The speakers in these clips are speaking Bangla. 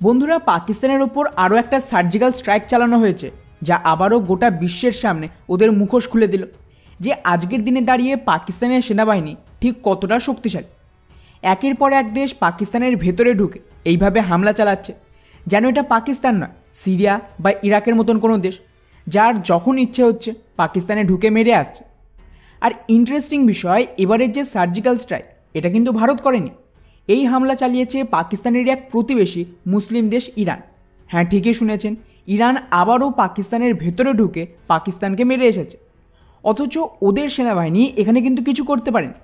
বন্ধুরা, পাকিস্তানের ওপর আরও একটা সার্জিক্যাল স্ট্রাইক চালানো হয়েছে, যা আবারও গোটা বিশ্বের সামনে ওদের মুখোশ খুলে দিল যে আজকের দিনে দাঁড়িয়ে পাকিস্তানের সেনাবাহিনী ঠিক কতটা শক্তিশালী। একের পর এক দেশ পাকিস্তানের ভেতরে ঢুকে এইভাবে হামলা চালাচ্ছে যেন এটা পাকিস্তান নয়, সিরিয়া বা ইরাকের মতন কোনো দেশ, যার যখন ইচ্ছে হচ্ছে পাকিস্তানে ঢুকে মেরে আসছে। আর ইন্টারেস্টিং বিষয়, এবারের যে সার্জিক্যাল স্ট্রাইক, এটা কিন্তু ভারত করেনি। এই হামলা চালিয়েছে পাকিস্তানের এক প্রতিবেশী মুসলিম দেশ ইরান। হ্যাঁ, ঠিকই শুনেছেন, ইরান আবারও পাকিস্তানের ভেতরে ঢুকে পাকিস্তানকে মেরে এসেছে। অথচ ওদের সেনাবাহিনী এখানে কিন্তু কিছু করতে পারেনি।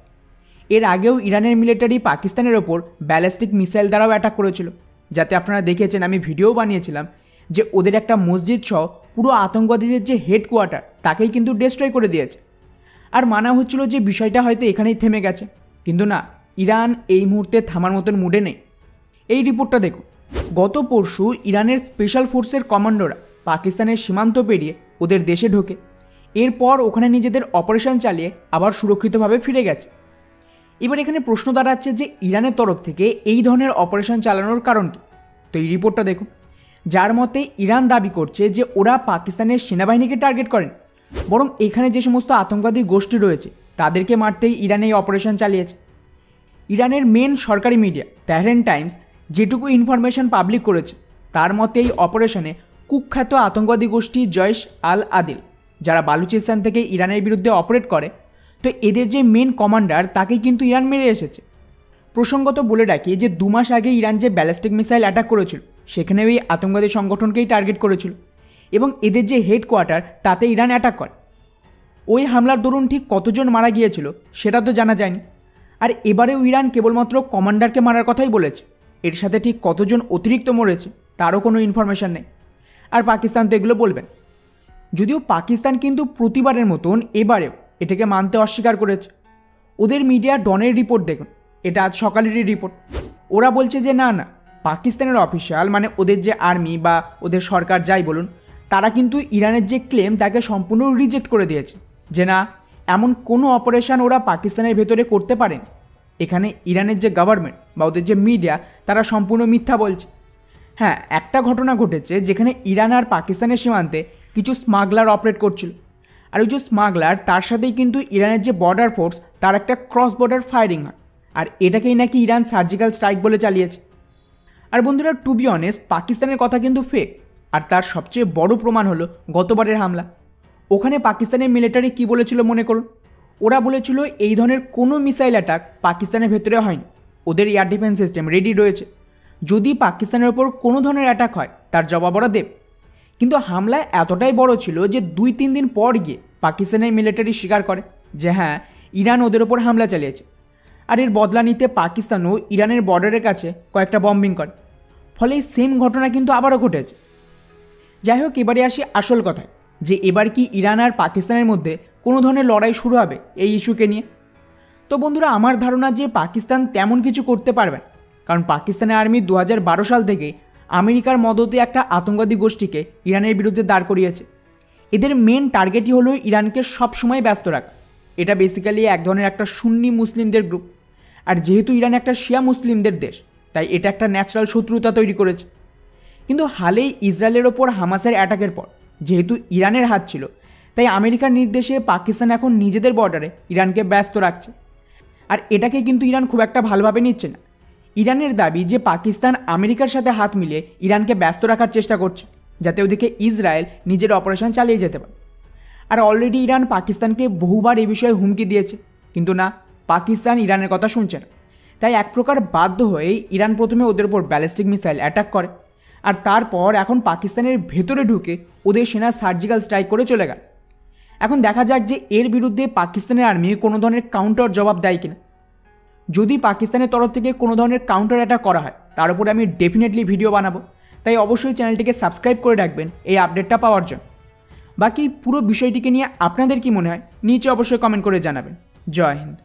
এর আগেও ইরানের মিলিটারি পাকিস্তানের ওপর ব্যালিস্টিক মিসাইল দ্বারাও অ্যাটাক করেছিল, যাতে আপনারা দেখেছেন, আমি ভিডিও বানিয়েছিলাম যে ওদের একটা মসজিদ সহ পুরো আতঙ্কবাদীদের যে হেডকোয়ার্টার তাকেই কিন্তু ডিস্ট্রয় করে দিয়েছে। আর মানা হচ্ছিল যে বিষয়টা হয়তো এখানেই থেমে গেছে, কিন্তু না, ইরান এই মুহূর্তে থামার মতন মুডে নেই। এই রিপোর্টটা দেখুন। গত পরশু ইরানের স্পেশাল ফোর্সের কমান্ডোরা পাকিস্তানের সীমান্ত পেরিয়ে ওদের দেশে ঢোকে। এরপর ওখানে নিজেদের অপারেশন চালিয়ে আবার সুরক্ষিতভাবে ফিরে গেছে। এবার এখানে প্রশ্ন দাঁড়াচ্ছে যে ইরানের তরফ থেকে এই ধরনের অপারেশন চালানোর কারণ কী। তো এই রিপোর্টটা দেখুন, যার মতে ইরান দাবি করছে যে ওরা পাকিস্তানের সেনাবাহিনীকে টার্গেট করেন, বরং এখানে যে সমস্ত আতঙ্কবাদী গোষ্ঠী রয়েছে তাদেরকে মারতেই ইরান এই অপারেশন চালিয়েছে। ইরানের মেন সরকারি মিডিয়া তেহরান টাইমস যেটুকু ইনফরমেশন পাবলিক করেছে, তার মতে এই অপারেশনে কুখ্যাত আতঙ্কবাদী গোষ্ঠী জয়শ আল আদিল, যারা বালুচিস্তান থেকে ইরানের বিরুদ্ধে অপারেট করে, তো এদের যে মেন কমান্ডার তাকেই কিন্তু ইরান মেরে এসেছে। প্রসঙ্গত বলে রাখি যে 2 মাস আগে ইরান যে ব্যালিস্টিক মিসাইল অ্যাটাক করেছিল, সেখানেও এই আতঙ্কবাদী সংগঠনকেই টার্গেট করেছিল এবং এদের যে হেডকোয়ার্টার তাতে ইরান অ্যাটাক করে। ওই হামলার দরুন ঠিক কতজন মারা গিয়েছিল সেটা তো জানা যায়নি। আর এবারেও ইরান কেবলমাত্র কমান্ডারকে মারার কথাই বলেছে, এর সাথে ঠিক কতজন অতিরিক্ত মরেছে তারও কোনো ইনফরমেশান নেই। আর পাকিস্তান তো এগুলো বলবেন। যদিও পাকিস্তান কিন্তু প্রতিবারের মতন এবারেও এটাকে মানতে অস্বীকার করেছে। ওদের মিডিয়া ডনের রিপোর্ট দেখুন, এটা আজ সকালেরই রিপোর্ট। ওরা বলছে যে না, পাকিস্তানের অফিসিয়াল মানে ওদের যে আর্মি বা ওদের সরকার যাই বলুন, তারা কিন্তু ইরানের যে ক্লেম তাকে সম্পূর্ণ রিজেক্ট করে দিয়েছে, যে না, এমন কোনো অপারেশন ওরা পাকিস্তানের ভেতরে করতে পারেন। এখানে ইরানের যে গভর্নমেন্ট বা ওদের যে মিডিয়া তারা সম্পূর্ণ মিথ্যা বলছে। হ্যাঁ, একটা ঘটনা ঘটেছে যেখানে ইরান আর পাকিস্তানের সীমান্তে কিছু স্মাগলার অপারেট করছিল, আর ওই যে স্মাগলার তার সাথেই কিন্তু ইরানের যে বর্ডার ফোর্স তার একটা ক্রস বর্ডার ফায়ারিং হয়, আর এটাকেই নাকি ইরান সার্জিক্যাল স্ট্রাইক বলে চালিয়েছে। আর বন্ধুরা, টু বি অনেস্ট, পাকিস্তানের কথা কিন্তু ফেক। আর তার সবচেয়ে বড় প্রমাণ হলো গতবারের হামলা। ওখানে পাকিস্তানের মিলিটারি কি বলেছিল মনে করুন? ওরা বলেছিল এই ধরনের কোনো মিসাইল অ্যাটাক পাকিস্তানের ভেতরে হয়নি, ওদের এয়ার ডিফেন্স সিস্টেম রেডি রয়েছে, যদি পাকিস্তানের ওপর কোনো ধরনের অ্যাটাক হয় তার জবাব ওরা দেব। কিন্তু হামলা এতটাই বড় ছিল যে 2-3 দিন পর গিয়ে পাকিস্তানের মিলিটারি স্বীকার করে যে হ্যাঁ, ইরান ওদের ওপর হামলা চালিয়েছে। আর এর বদলা নিতে পাকিস্তানও ইরানের বর্ডারের কাছে কয়েকটা বম্বিং করে। ফলে এই সেম ঘটনা কিন্তু আবারও ঘটেছে। যাই হোক, এবারে আসি আসল কথায়, যে এবার কি ইরান আর পাকিস্তানের মধ্যে কোনো ধরনের লড়াই শুরু হবে এই ইস্যুকে নিয়ে? তো বন্ধুরা, আমার ধারণা যে পাকিস্তান তেমন কিছু করতে পারবে না, কারণ পাকিস্তানের আর্মি 2012 সাল থেকে আমেরিকার মদতে একটা আতঙ্কবাদী গোষ্ঠীকে ইরানের বিরুদ্ধে দাঁড় করিয়েছে। এদের মেন টার্গেটই হলো ইরানকে সবসময় ব্যস্ত রাখা। এটা বেসিক্যালি এক ধরনের একটা সুন্নি মুসলিমদের গ্রুপ, আর যেহেতু ইরান একটা শিয়া মুসলিমদের দেশ, তাই এটা একটা ন্যাচারাল শত্রুতা তৈরি করেছে। কিন্তু হালেই ইসরায়েলের ওপর হামাসের অ্যাটাকের পর যেহেতু ইরানের হাত ছিল, তাই আমেরিকার নির্দেশে পাকিস্তান এখন নিজেদের বর্ডারে ইরানকে ব্যস্ত রাখছে। আর এটাকে কিন্তু ইরান খুব একটা ভালোভাবে নিচ্ছে না। ইরানের দাবি যে পাকিস্তান আমেরিকার সাথে হাত মিলিয়ে ইরানকে ব্যস্ত রাখার চেষ্টা করছে, যাতে ওদিকে ইসরায়েল নিজের অপারেশন চালিয়ে যেতে পারে। আর অলরেডি ইরান পাকিস্তানকে বহুবার এই বিষয়ে হুমকি দিয়েছে, কিন্তু না, পাকিস্তান ইরানের কথা শুনছে না। তাই এক প্রকার বাধ্য হয়েই ইরান প্রথমে ওদের ওপর ব্যালিস্টিক মিসাইল অ্যাটাক করে, আর তারপর এখন পাকিস্তানের ভেতরে ঢুকে ওদের সেনা সার্জিক্যাল স্ট্রাইক করে চলে গেল। এখন দেখা যাক যে এর বিরুদ্ধে পাকিস্তানের আর্মি কোনো ধরনের কাউন্টার জবাব দেয় কিনা। যদি পাকিস্তানের তরফ থেকে কোনো ধরনের কাউন্টার অ্যাটাক করা হয়, তার উপরে আমি ডেফিনেটলি ভিডিও বানাবো। তাই অবশ্যই চ্যানেলটিকে সাবস্ক্রাইব করে রাখবেন এই আপডেটটা পাওয়ার জন্য। বাকি পুরো বিষয়টিকে নিয়ে আপনাদের কি মনে হয় নিচে অবশ্যই কমেন্ট করে জানাবেন। জয় হিন্দ।